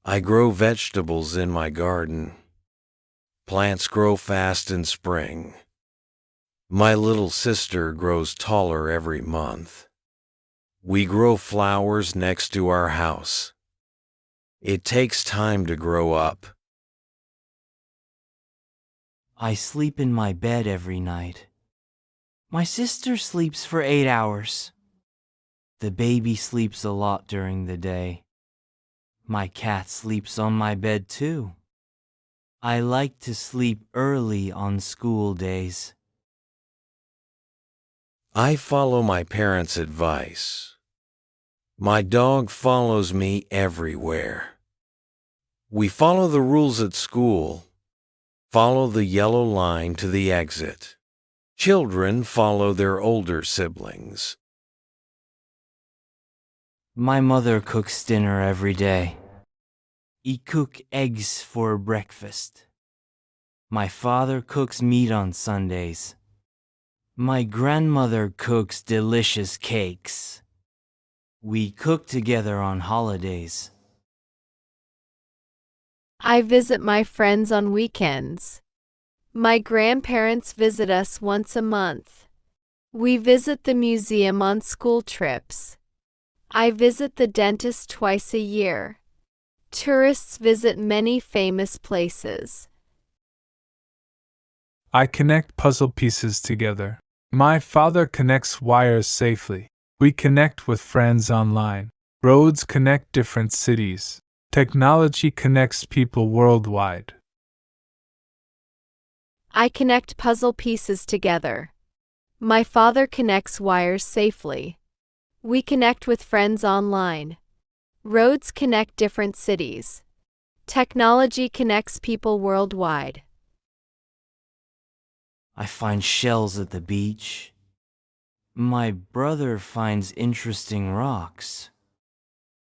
I grow vegetables in my garden. Plants grow fast in spring. My little sister grows taller every month. We grow flowers next to our house. It takes time to grow up. I sleep in my bed every night. My sister sleeps for 8 hours. The baby sleeps a lot during the day. My cat sleeps on my bed too. I like to sleep early on school days. I follow my parents' advice. My dog follows me everywhere. We follow the rules at school. Follow the yellow line to the exit. Children follow their older siblings. My mother cooks dinner every day. I cook eggs for breakfast. My father cooks meat on Sundays. My grandmother cooks delicious cakes. We cook together on holidays. I visit my friends on weekends. My grandparents visit us once a month. We visit the museum on school trips. I visit the dentist twice a year. Tourists visit many famous places. I connect puzzle pieces together. My father connects wires safely. We connect with friends online. Roads connect different cities. Technology connects people worldwide. I connect puzzle pieces together. My father connects wires safely. We connect with friends online. Roads connect different cities. Technology connects people worldwide. I find shells at the beach. My brother finds interesting rocks.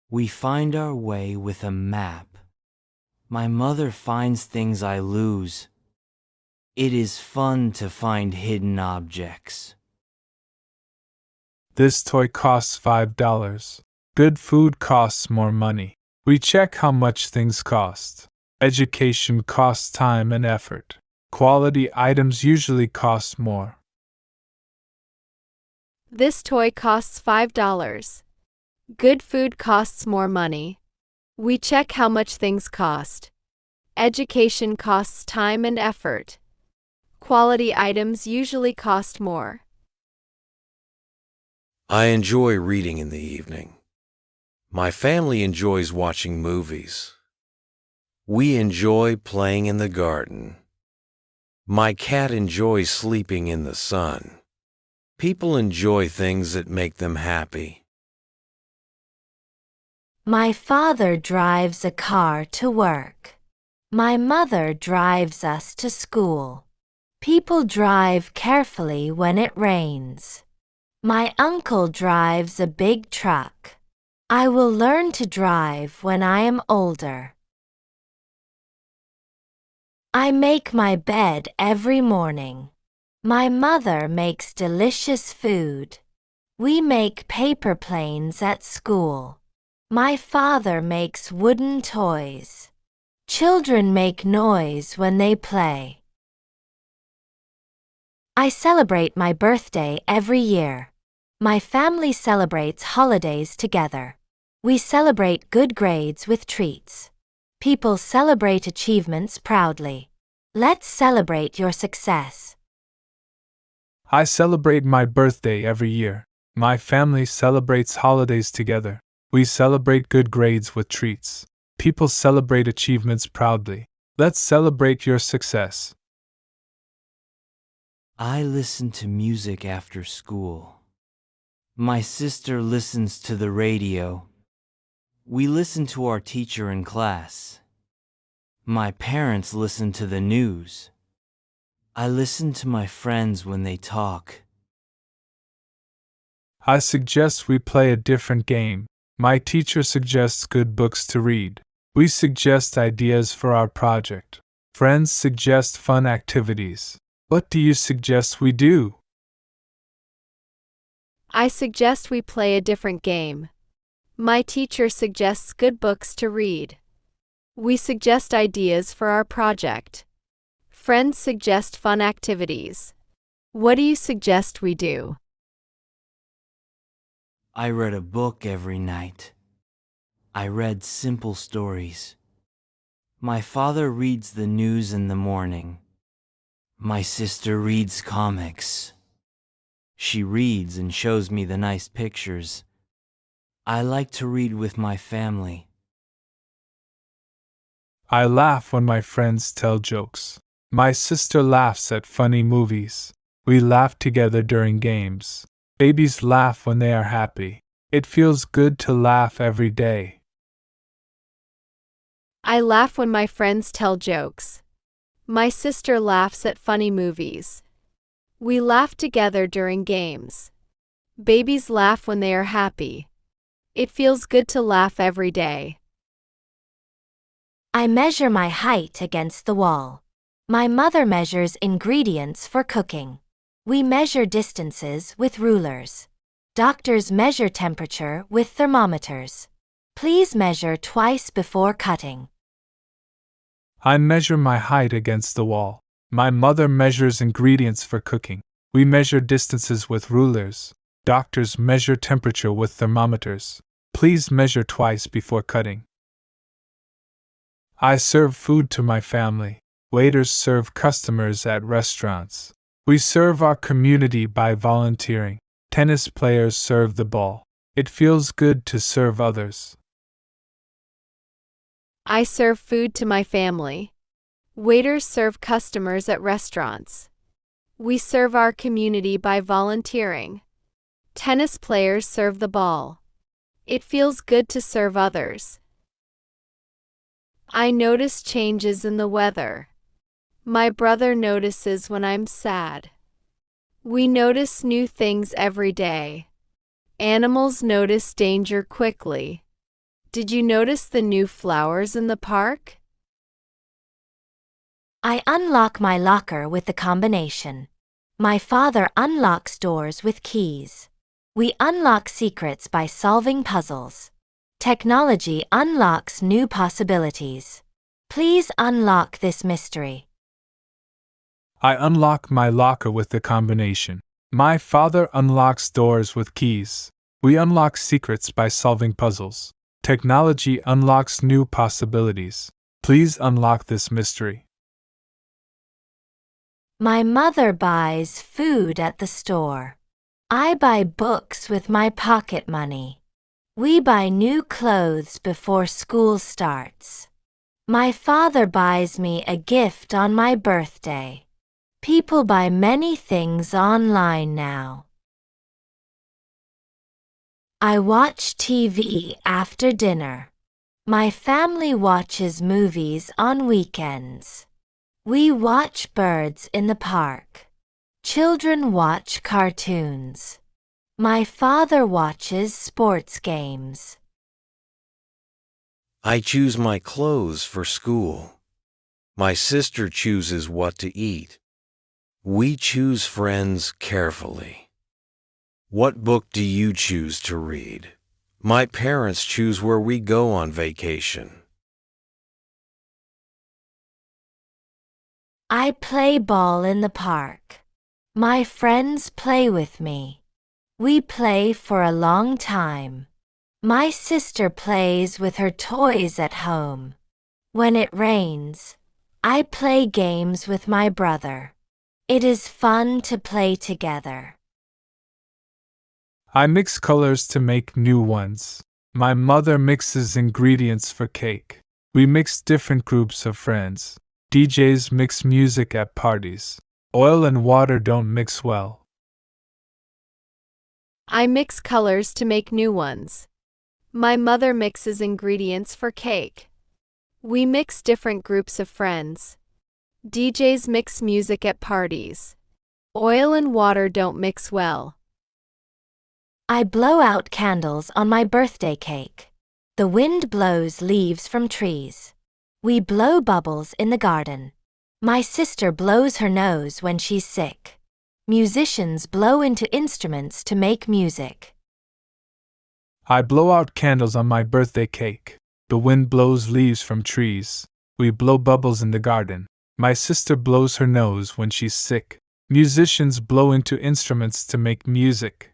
We find our way with a map. My mother finds things I lose. It is fun to find hidden objects. This toy costs $5. Good food costs more money. We check how much things cost. Education costs time and effort. Quality items usually cost more. This toy costs $5. Good food costs more money. We check how much things cost. Education costs time and effort. Quality items usually cost more. I enjoy reading in the evening. My family enjoys watching movies. We enjoy playing in the garden. My cat enjoys sleeping in the sun. People enjoy things that make them happy. My father drives a car to work. My mother drives us to school. People drive carefully when it rains. My uncle drives a big truck. I will learn to drive when I am older. I make my bed every morning. My mother makes delicious food. We make paper planes at school. My father makes wooden toys. Children make noise when they play. I celebrate my birthday every year. My family celebrates holidays together. We celebrate good grades with treats. People celebrate achievements proudly. Let's celebrate your success. I celebrate my birthday every year. My family celebrates holidays together. We celebrate good grades with treats. People celebrate achievements proudly. Let's celebrate your success. I listen to music after school. My sister listens to the radio. We listen to our teacher in class. My parents listen to the news. I listen to my friends when they talk. I suggest we play a different game. My teacher suggests good books to read. We suggest ideas for our project. Friends suggest fun activities. What do you suggest we do? I suggest we play a different game. My teacher suggests good books to read. We suggest ideas for our project. Friends suggest fun activities. What do you suggest we do? I read a book every night. I read simple stories. My father reads the news in the morning. My sister reads comics. She reads and shows me the nice pictures. I like to read with my family. I laugh when my friends tell jokes. My sister laughs at funny movies. We laugh together during games. Babies laugh when they are happy. It feels good to laugh every day. I laugh when my friends tell jokes. My sister laughs at funny movies. We laugh together during games. Babies laugh when they are happy. It feels good to laugh every day. I measure my height against the wall. My mother measures ingredients for cooking. We measure distances with rulers. Doctors measure temperature with thermometers. Please measure twice before cutting. I measure my height against the wall. My mother measures ingredients for cooking. We measure distances with rulers. Doctors measure temperature with thermometers. Please measure twice before cutting. I serve food to my family. Waiters serve customers at restaurants. We serve our community by volunteering. Tennis players serve the ball. It feels good to serve others. I serve food to my family. Waiters serve customers at restaurants. We serve our community by volunteering. Tennis players serve the ball. It feels good to serve others. I notice changes in the weather. My brother notices when I'm sad. We notice new things every day. Animals notice danger quickly. Did you notice the new flowers in the park? I unlock my locker with the combination. My father unlocks doors with keys. We unlock secrets by solving puzzles. Technology unlocks new possibilities. Please unlock this mystery. I unlock my locker with the combination. My father unlocks doors with keys. We unlock secrets by solving puzzles. Technology unlocks new possibilities. Please unlock this mystery. My mother buys food at the store. I buy books with my pocket money. We buy new clothes before school starts. My father buys me a gift on my birthday. People buy many things online now. I watch TV after dinner. My family watches movies on weekends. We watch birds in the park. Children watch cartoons. My father watches sports games. I choose my clothes for school. My sister chooses what to eat. We choose friends carefully. What book do you choose to read? My parents choose where we go on vacation. I play ball in the park. My friends play with me. We play for a long time. My sister plays with her toys at home. When it rains, I play games with my brother. It is fun to play together. I mix colors to make new ones. My mother mixes ingredients for cake. We mix different groups of friends. DJs mix music at parties. Oil and water don't mix well. I mix colors to make new ones. My mother mixes ingredients for cake. We mix different groups of friends. DJs mix music at parties. Oil and water don't mix well. I blow out candles on my birthday cake. The wind blows leaves from trees. We blow bubbles in the garden. My sister blows her nose when she's sick. Musicians blow into instruments to make music. I blow out candles on my birthday cake. The wind blows leaves from trees. We blow bubbles in the garden. My sister blows her nose when she's sick. Musicians blow into instruments to make music.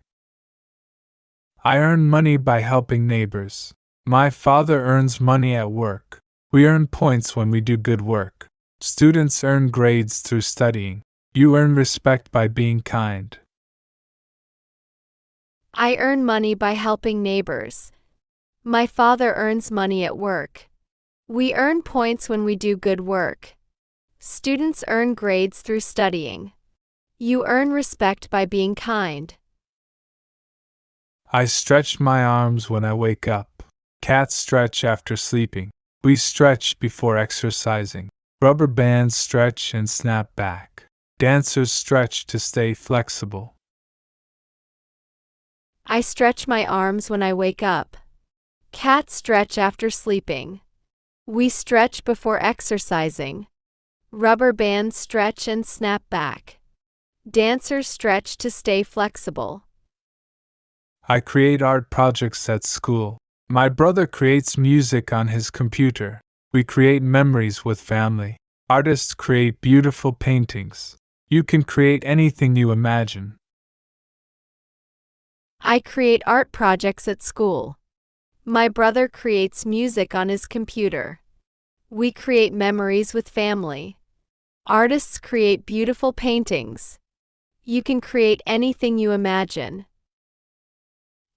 I earn money by helping neighbors. My father earns money at work. We earn points when we do good work. Students earn grades through studying. You earn respect by being kind. I earn money by helping neighbors. My father earns money at work. We earn points when we do good work. Students earn grades through studying. You earn respect by being kind. I stretch my arms when I wake up. Cats stretch after sleeping. We stretch before exercising. Rubber bands stretch and snap back. Dancers stretch to stay flexible. I stretch my arms when I wake up. Cats stretch after sleeping. We stretch before exercising. Rubber bands stretch and snap back. Dancers stretch to stay flexible. I create art projects at school. My brother creates music on his computer. We create memories with family. Artists create beautiful paintings. You can create anything you imagine. I create art projects at school. My brother creates music on his computer. We create memories with family. Artists create beautiful paintings. You can create anything you imagine.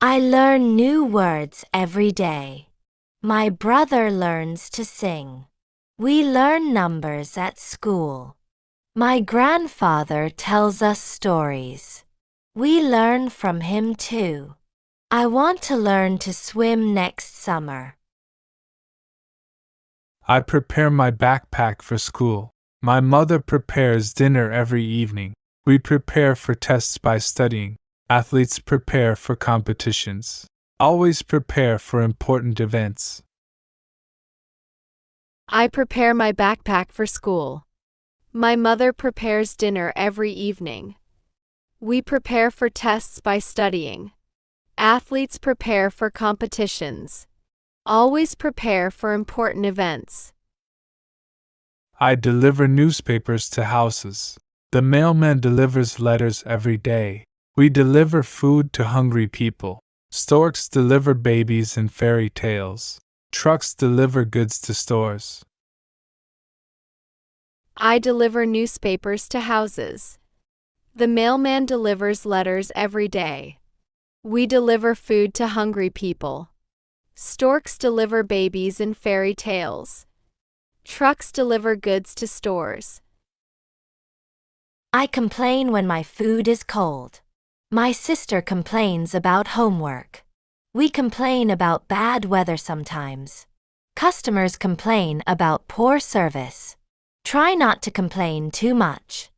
I learn new words every day. My brother learns to sing. We learn numbers at school. My grandfather tells us stories. We learn from him too. I want to learn to swim next summer. I prepare my backpack for school. My mother prepares dinner every evening. We prepare for tests by studying. Athletes prepare for competitions. Always prepare for important events. I prepare my backpack for school. My mother prepares dinner every evening. We prepare for tests by studying. Athletes prepare for competitions. Always prepare for important events. I deliver newspapers to houses. The mailman delivers letters every day. We deliver food to hungry people. Storks deliver babies and fairy tales. Trucks deliver goods to stores. I deliver newspapers to houses. The mailman delivers letters every day. We deliver food to hungry people. Storks deliver babies and fairy tales. Trucks deliver goods to stores. I complain when my food is cold. My sister complains about homework. We complain about bad weather sometimes. Customers complain about poor service. Try not to complain too much.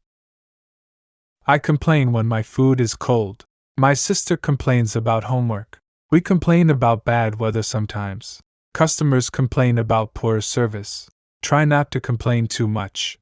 I complain when my food is cold. My sister complains about homework. We complain about bad weather sometimes. Customers complain about poor service. Try not to complain too much.